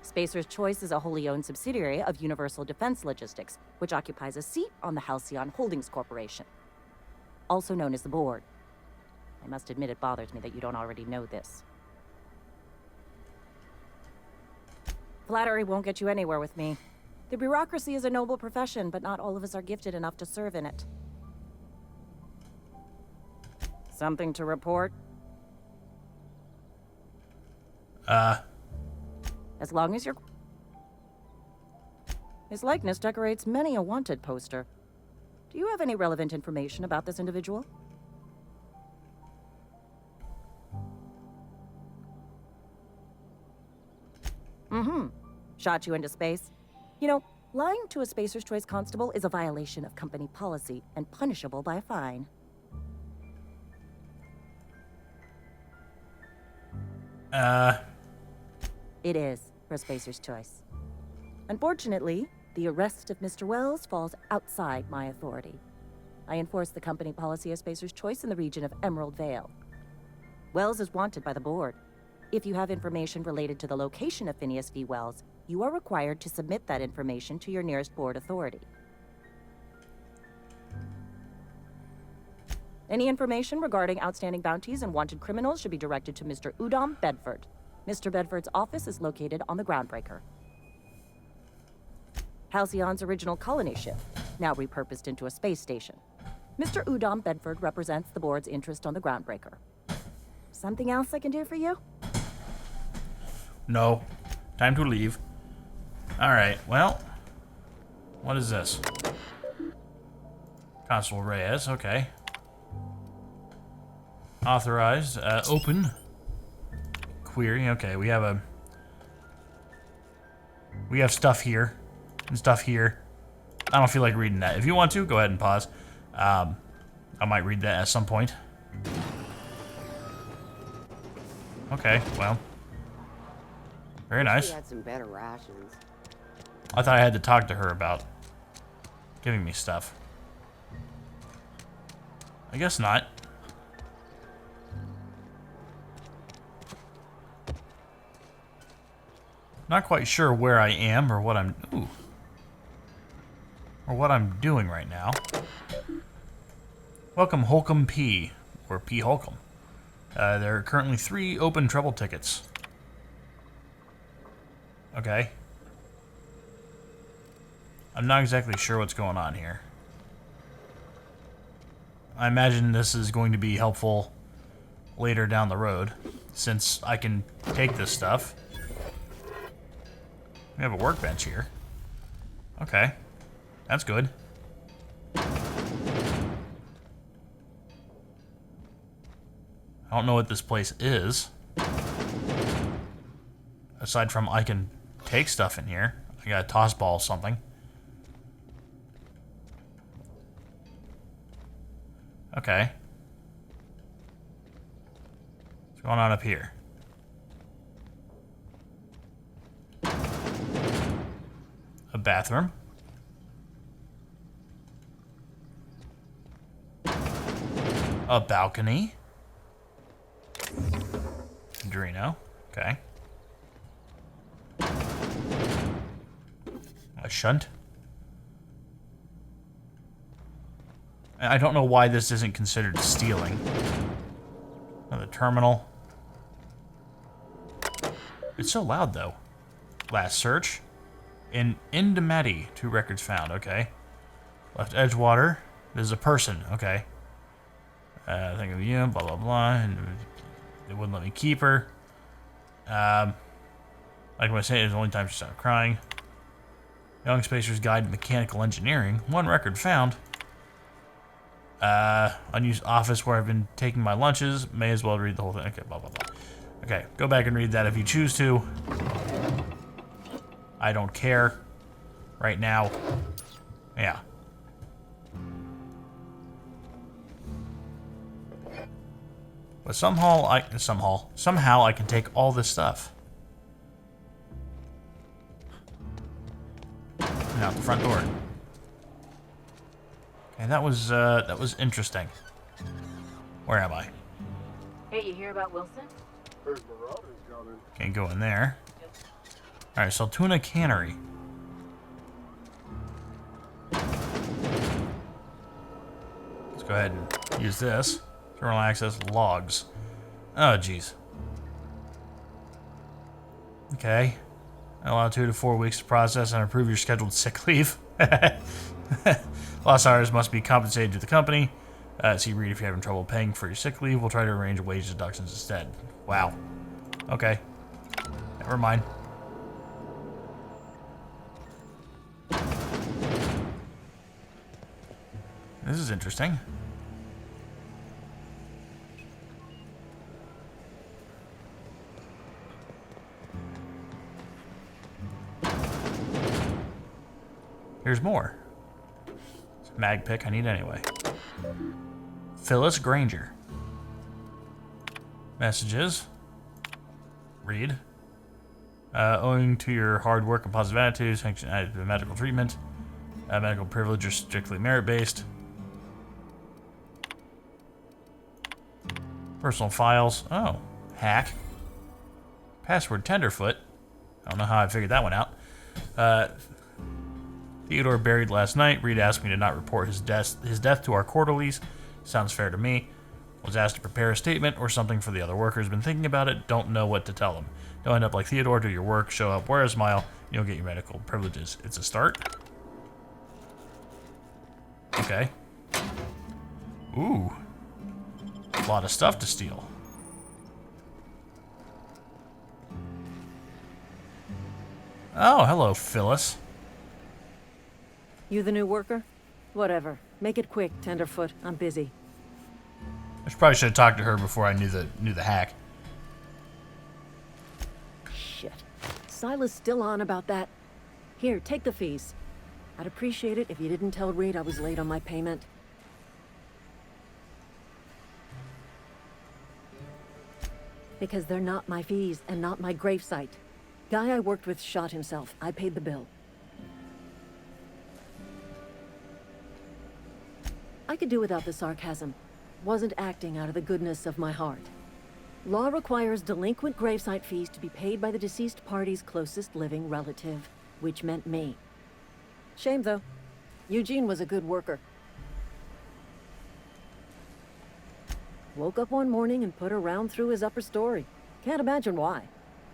Spacer's Choice is a wholly owned subsidiary of Universal Defense Logistics, which occupies a seat on the Halcyon Holdings Corporation, also known as the Board. I must admit it bothers me that you don't already know this. Flattery won't get you anywhere with me. The bureaucracy is a noble profession, but not all of us are gifted enough to serve in it. Something to report? As long as you're... His likeness decorates many a wanted poster. Do you have any relevant information about this individual? Shot you into space? You know, lying to a Spacer's Choice constable is a violation of company policy and punishable by a fine. It is, for Spacer's Choice. Unfortunately, the arrest of Mr. Wells falls outside my authority. I enforce the company policy of Spacer's Choice in the region of Emerald Vale. Wells is wanted by the Board. If you have information related to the location of Phineas V. Wells, you are required to submit that information to your nearest Board authority. Any information regarding outstanding bounties and wanted criminals should be directed to Mr. Udom Bedford. Mr. Bedford's office is located on the Groundbreaker. Halcyon's original colony ship, now repurposed into a space station. Mr. Udom Bedford represents the Board's interest on the Groundbreaker. Something else I can do for you? No. Time to leave. Alright, well. What is this? Constable Reyes, okay. Authorized. Open. Query, okay, we have stuff here. And stuff here. I don't feel like reading that. If you want to, go ahead and pause. I might read that at some point. Okay, well. Very nice. She had some better rations. I thought I had to talk to her about giving me stuff. I guess not. Not quite sure where I am or what I'm... Ooh. Or what I'm doing right now. Welcome Holcomb P. Or P. Holcomb. There are currently 3 open trouble tickets. Okay. I'm not exactly sure what's going on here. I imagine this is going to be helpful later down the road, since I can take this stuff. We have a workbench here. Okay. That's good. I don't know what this place is. Aside from I can take stuff in here. I got a toss ball or something. Okay. What's going on up here? A bathroom. A balcony. Drino. Okay. A shunt. I don't know why this isn't considered stealing. Another terminal. It's so loud, though. Last search. In Indemati, 2 records found. Okay. Left Edgewater. There's a person. Okay. Think of you. Blah, blah, blah. And they wouldn't let me keep her. Like I say, it's the only time she started crying. Young Spacer's Guide to Mechanical Engineering. 1 record found. Unused office where I've been taking my lunches. May as well read the whole thing. Okay, blah, blah, blah. Okay, go back and read that if you choose to. I don't care. Right now. Yeah. But somehow I can take all this stuff. And out the front door. Okay, that was interesting. Where am I? Hey, you hear about Wilson? Heard Marauders coming. Can't go in there. Alright, so Tuna Cannery. Let's go ahead and use this. Terminal access logs. Oh, jeez. Okay. Allow 2 to 4 weeks to process and approve your scheduled sick leave. Lost hours must be compensated to the company. See read if you're having trouble paying for your sick leave. We'll try to arrange wage deductions instead. Wow. Okay. Never mind. This is interesting. Here's more. It's a mag pick I need anyway. Phyllis Granger. Messages. Read. Owing to your hard work and positive attitude, sanction medical treatment. Medical privilege are strictly merit-based. Personal files. Oh. Hack. Password Tenderfoot. I don't know how I figured that one out. Theodore buried last night. Reed asked me to not report his death to our quarterlies. Sounds fair to me. Was asked to prepare a statement or something for the other workers. Been thinking about it. Don't know what to tell them. Don't end up like Theodore. Do your work. Show up. Wear a smile. You'll get your medical privileges. It's a start. Okay. Ooh. A lot of stuff to steal. Oh, hello, Phyllis. You the new worker? Whatever. Make it quick, Tenderfoot. I'm busy. Probably should have talked to her before I knew the hack. Shit. Silas still on about that. Here, take the fees. I'd appreciate it if you didn't tell Reed I was late on my payment. Because they're not my fees and not my gravesite. Guy I worked with shot himself. I paid the bill. I could do without the sarcasm. Wasn't acting out of the goodness of my heart. Law requires delinquent gravesite fees to be paid by the deceased party's closest living relative, which meant me. Shame, though. Eugene was a good worker. Woke up one morning and put a round through his upper story. Can't imagine why.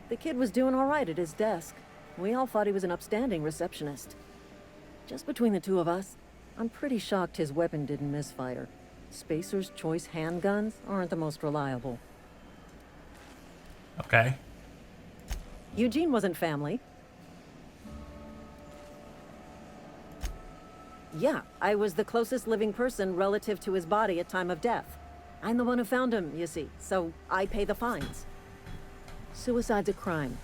The kid was doing all right at his desk. We all thought he was an upstanding receptionist. Just between the two of us, I'm pretty shocked his weapon didn't misfire. Spacer's Choice handguns aren't the most reliable. Okay. Eugene wasn't family. Yeah, I was the closest living person relative to his body at time of death. I'm the one who found him, you see, so I pay the fines. Suicide's a crime.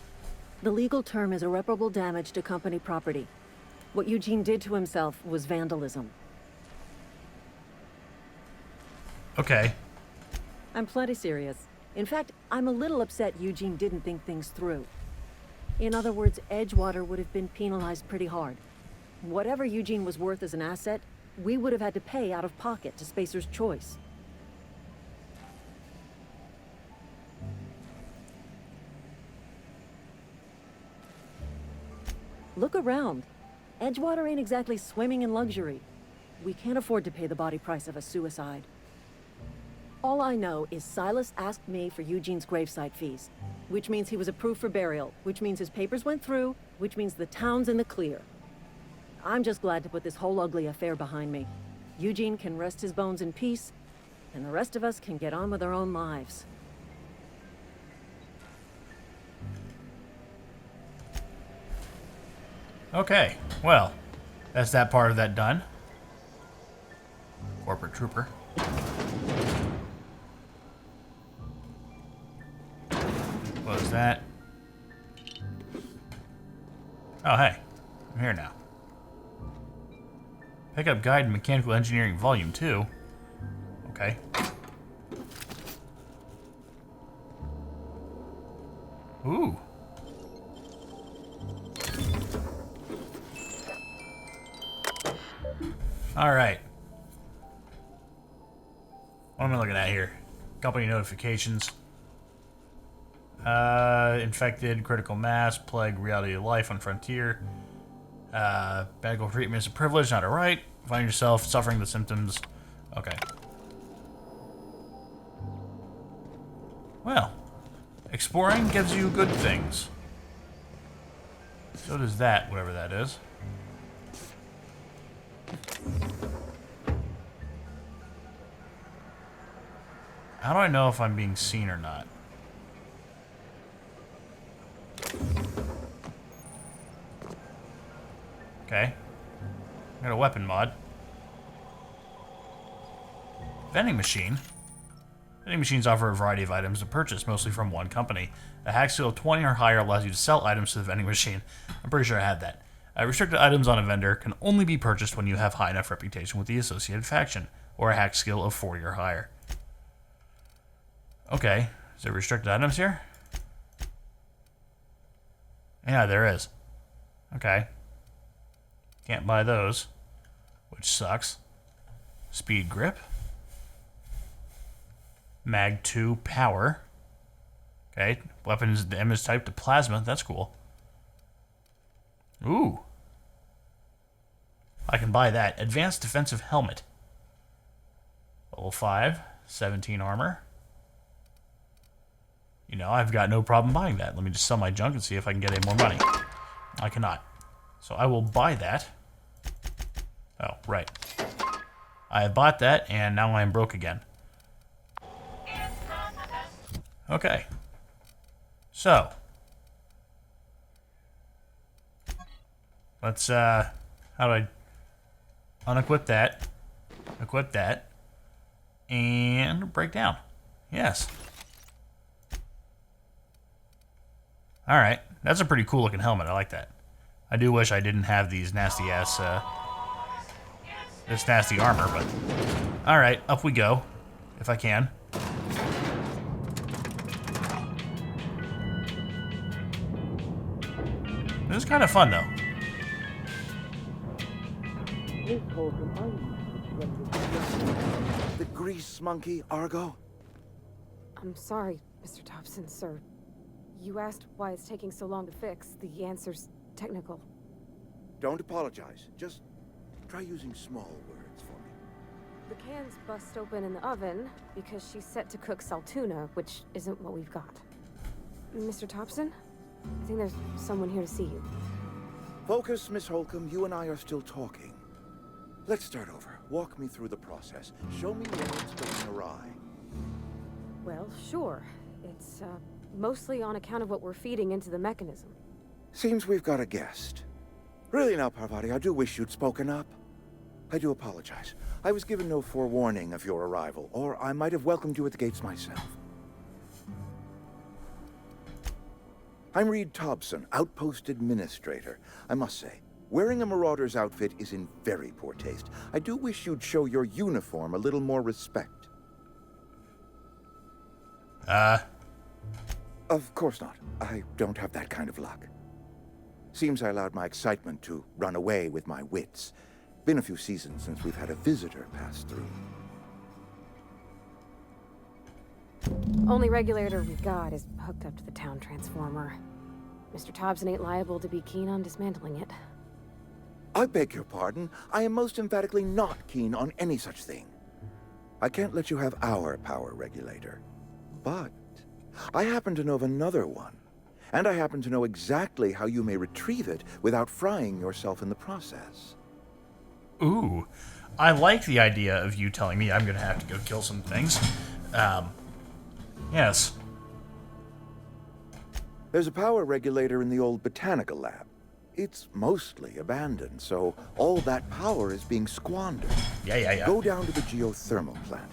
The legal term is irreparable damage to company property. What Eugene did to himself was vandalism. Okay. I'm plenty serious. In fact, I'm a little upset Eugene didn't think things through. In other words, Edgewater would have been penalized pretty hard. Whatever Eugene was worth as an asset, we would have had to pay out of pocket to Spacer's Choice. Look around. Edgewater ain't exactly swimming in luxury. We can't afford to pay the body price of a suicide. All I know is Silas asked me for Eugene's gravesite fees, which means he was approved for burial, which means his papers went through, which means the town's in the clear. I'm just glad to put this whole ugly affair behind me. Eugene can rest his bones in peace, and the rest of us can get on with our own lives. Okay, well, that's that part of that done. Corporate Trooper. Close that. Oh, hey, I'm here now. Pick up Guide in Mechanical Engineering Volume 2. Okay. Ooh. All right. What am I looking at here? Company notifications. Infected, critical mass, plague, reality of life on frontier. Medical treatment is a privilege, not a right. Find yourself suffering the symptoms. Okay. Well, exploring gives you good things. So does that, whatever that is. How do I know if I'm being seen or not? Okay. I got a weapon mod. Vending machine. Vending machines offer a variety of items to purchase, mostly from one company. A hack skill of 20 or higher allows you to sell items to the vending machine. I'm pretty sure I had that. Restricted items on a vendor can only be purchased when you have high enough reputation with the associated faction, or a hack skill of 40 or higher. Okay, is there restricted items here? Yeah, there is. Okay. Can't buy those, which sucks. Speed grip. Mag 2 power. Okay, weapons damage type to plasma, that's cool. Ooh. I can buy that. Advanced defensive helmet. Level 5, 17 armor. You know, I've got no problem buying that. Let me just sell my junk and see if I can get any more money. I cannot. So I will buy that. Oh, right. I have bought that, and now I am broke again. Okay. So. Let's, how do I unequip that? Equip that. And break down. Yes. Alright. That's a pretty cool looking helmet. I like that. I do wish I didn't have these nasty ass, this nasty armor, but... Alright, up we go. If I can. This is kind of fun, though. The grease monkey, Argo? I'm sorry, Mr. TOBSON, sir. You asked why it's taking so long to fix. The answer's technical. Don't apologize. Just try using small words for me. The can's bust open in the oven because she's set to cook saltuna, which isn't what we've got. Mr. TOBSON? I think there's someone here to see you. Focus, Miss Holcomb. You and I are still talking. Let's start over. Walk me through the process. Show me where it's going awry. Well, sure. It's, mostly on account of what we're feeding into the mechanism. Seems we've got a guest. Really now, Parvati, I do wish you'd spoken up. I do apologize. I was given no forewarning of your arrival, or I might have welcomed you at the gates myself. I'm Reed TOBSON, Outpost Administrator. I must say, wearing a Marauder's outfit is in very poor taste. I do wish you'd show your uniform a little more respect. Of course not. I don't have that kind of luck. Seems I allowed my excitement to run away with my wits. Been a few seasons since we've had a visitor pass through. Only regulator we've got is hooked up to the town transformer. Mr. TOBSON ain't liable to be keen on dismantling it. I beg your pardon. I am most emphatically not keen on any such thing. I can't let you have our power regulator. But I happen to know of another one. And I happen to know exactly how you may retrieve it without frying yourself in the process. Ooh. I like the idea of you telling me I'm going to have to go kill some things. Yes. There's a power regulator in the old botanical lab. It's mostly abandoned, so all that power is being squandered. Yeah. Go down to the geothermal plant.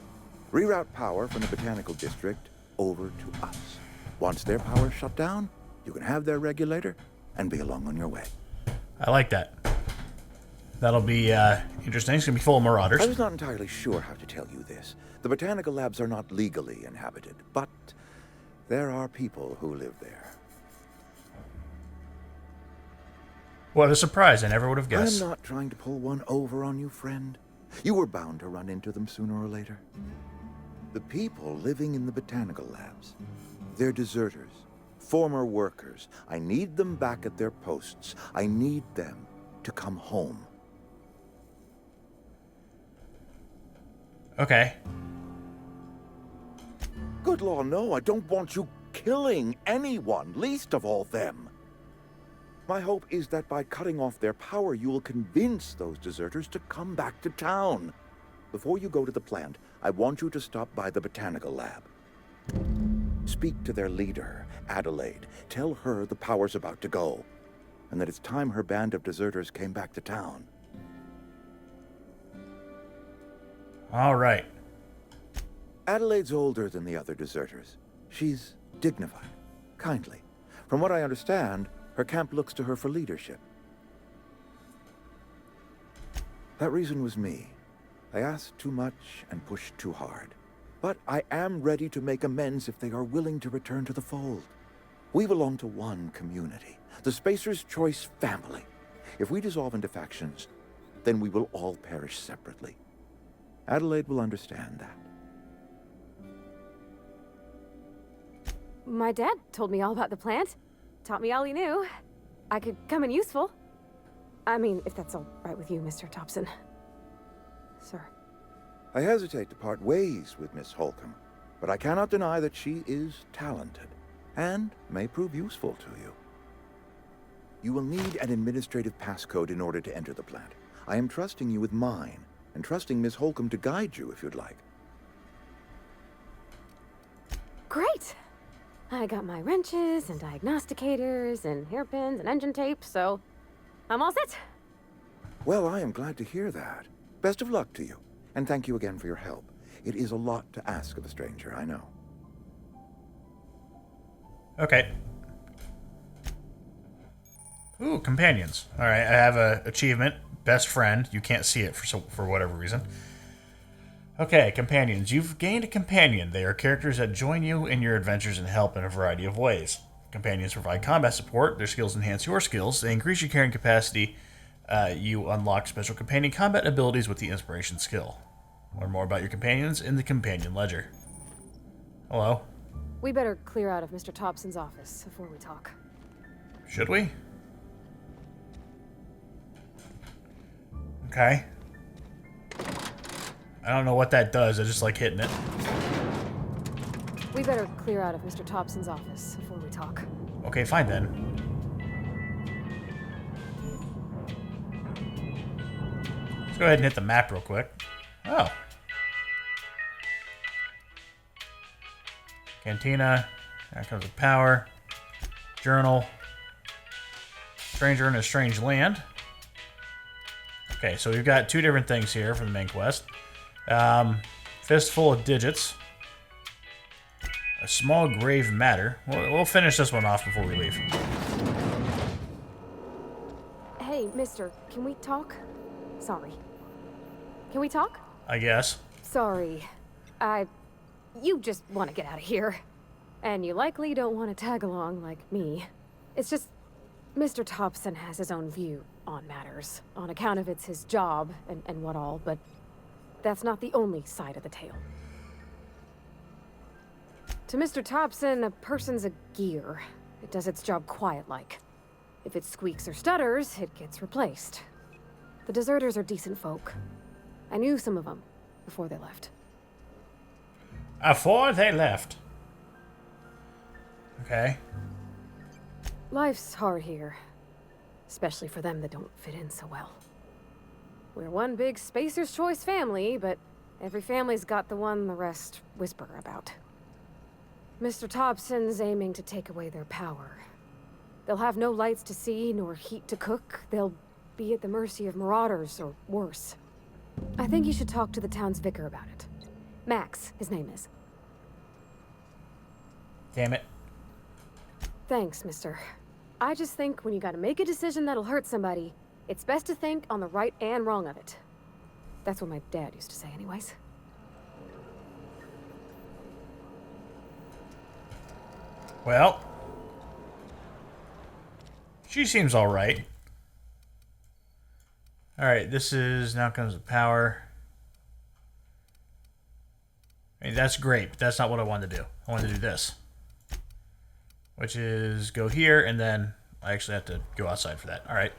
Reroute power from the botanical district over to us. Once their power's shut down, you can have their regulator and be along on your way. I like that. That'll be interesting. It's going to be full of marauders. I was not entirely sure how to tell you this. The botanical labs are not legally inhabited, but there are people who live there. What a surprise. I never would have guessed. I'm not trying to pull one over on you, friend. You were bound to run into them sooner or later. The people living in the botanical labs, they're deserters, former workers. I need them back at their posts. I need them to come home. Okay. Good law, no, I don't want you killing anyone, least of all them. My hope is that by cutting off their power, you will convince those deserters to come back to town. Before you go to the plant, I want you to stop by the botanical lab. Speak to their leader, Adelaide. Tell her the power's about to go, and that it's time her band of deserters came back to town. All right. Adelaide's older than the other deserters. She's dignified, kindly. From what I understand, her camp looks to her for leadership. That reason was me. I asked too much and pushed too hard. But I am ready to make amends if they are willing to return to the fold. We belong to one community, the Spacer's Choice family. If we dissolve into factions, then we will all perish separately. Adelaide will understand that. My dad told me all about the plant. Taught me all he knew. I could come in useful. I mean, if that's all right with you, Mr. TOBSON. Sir. I hesitate to part ways with Miss Holcomb, but I cannot deny that she is talented and may prove useful to you. You will need an administrative passcode in order to enter the plant. I am trusting you with mine, and trusting Miss Holcomb to guide you if you'd like. Great! I got my wrenches and diagnosticators and hairpins and engine tape, so I'm all set. Well, I am glad to hear that. Best of luck to you, and thank you again for your help. It is a lot to ask of a stranger, I know. Okay. Ooh, companions. All right, I have a achievement. Best friend. You can't see it for whatever reason. Okay, companions. You've gained a companion. They are characters that join you in your adventures and help in a variety of ways. Companions provide combat support. Their skills enhance your skills. They increase your carrying capacity. You unlock special companion combat abilities with the inspiration skill. Learn more about your companions in the companion ledger. Hello. We better clear out of Mr. TOBSON's office before we talk. Should we? Okay. I don't know what that does. I just like hitting it. We better clear out of Mr. TOBSON's office before we talk. Okay, fine then. Let's go ahead and hit the map real quick. Oh. Cantina. There comes the power. Journal. Stranger in a strange land. Okay, so we've got two different things here for the main quest. Fistful of digits. A small grave matter. We'll finish this one off before we leave. Hey, mister, can we talk? Sorry. Can we talk? I guess. Sorry. You just want to get out of here. And you likely don't want to tag along like me. It's just, Mr. TOBSON has his own view on matters, on account of it's his job and what all, but that's not the only side of the tale. To Mr. TOBSON, a person's a gear. It does its job quiet-like. If it squeaks or stutters, it gets replaced. The deserters are decent folk. I knew some of them before they left. Before they left. Okay. Life's hard here. Especially for them that don't fit in so well. We're one big Spacer's Choice family, but every family's got the one the rest whisper about. Mr. TOBSON's aiming to take away their power. They'll have no lights to see, nor heat to cook. They'll be at the mercy of marauders, or worse. I think you should talk to the town's vicar about it. Max, his name is. Damn it. Thanks, mister. I just think when you gotta make a decision that'll hurt somebody, it's best to think on the right and wrong of it. That's what my dad used to say anyways. Well. She seems alright. Alright, this is... Now comes the power. I mean, that's great, but that's not what I wanted to do. I wanted to do this. which is go here, and then I actually have to go outside for that. All right.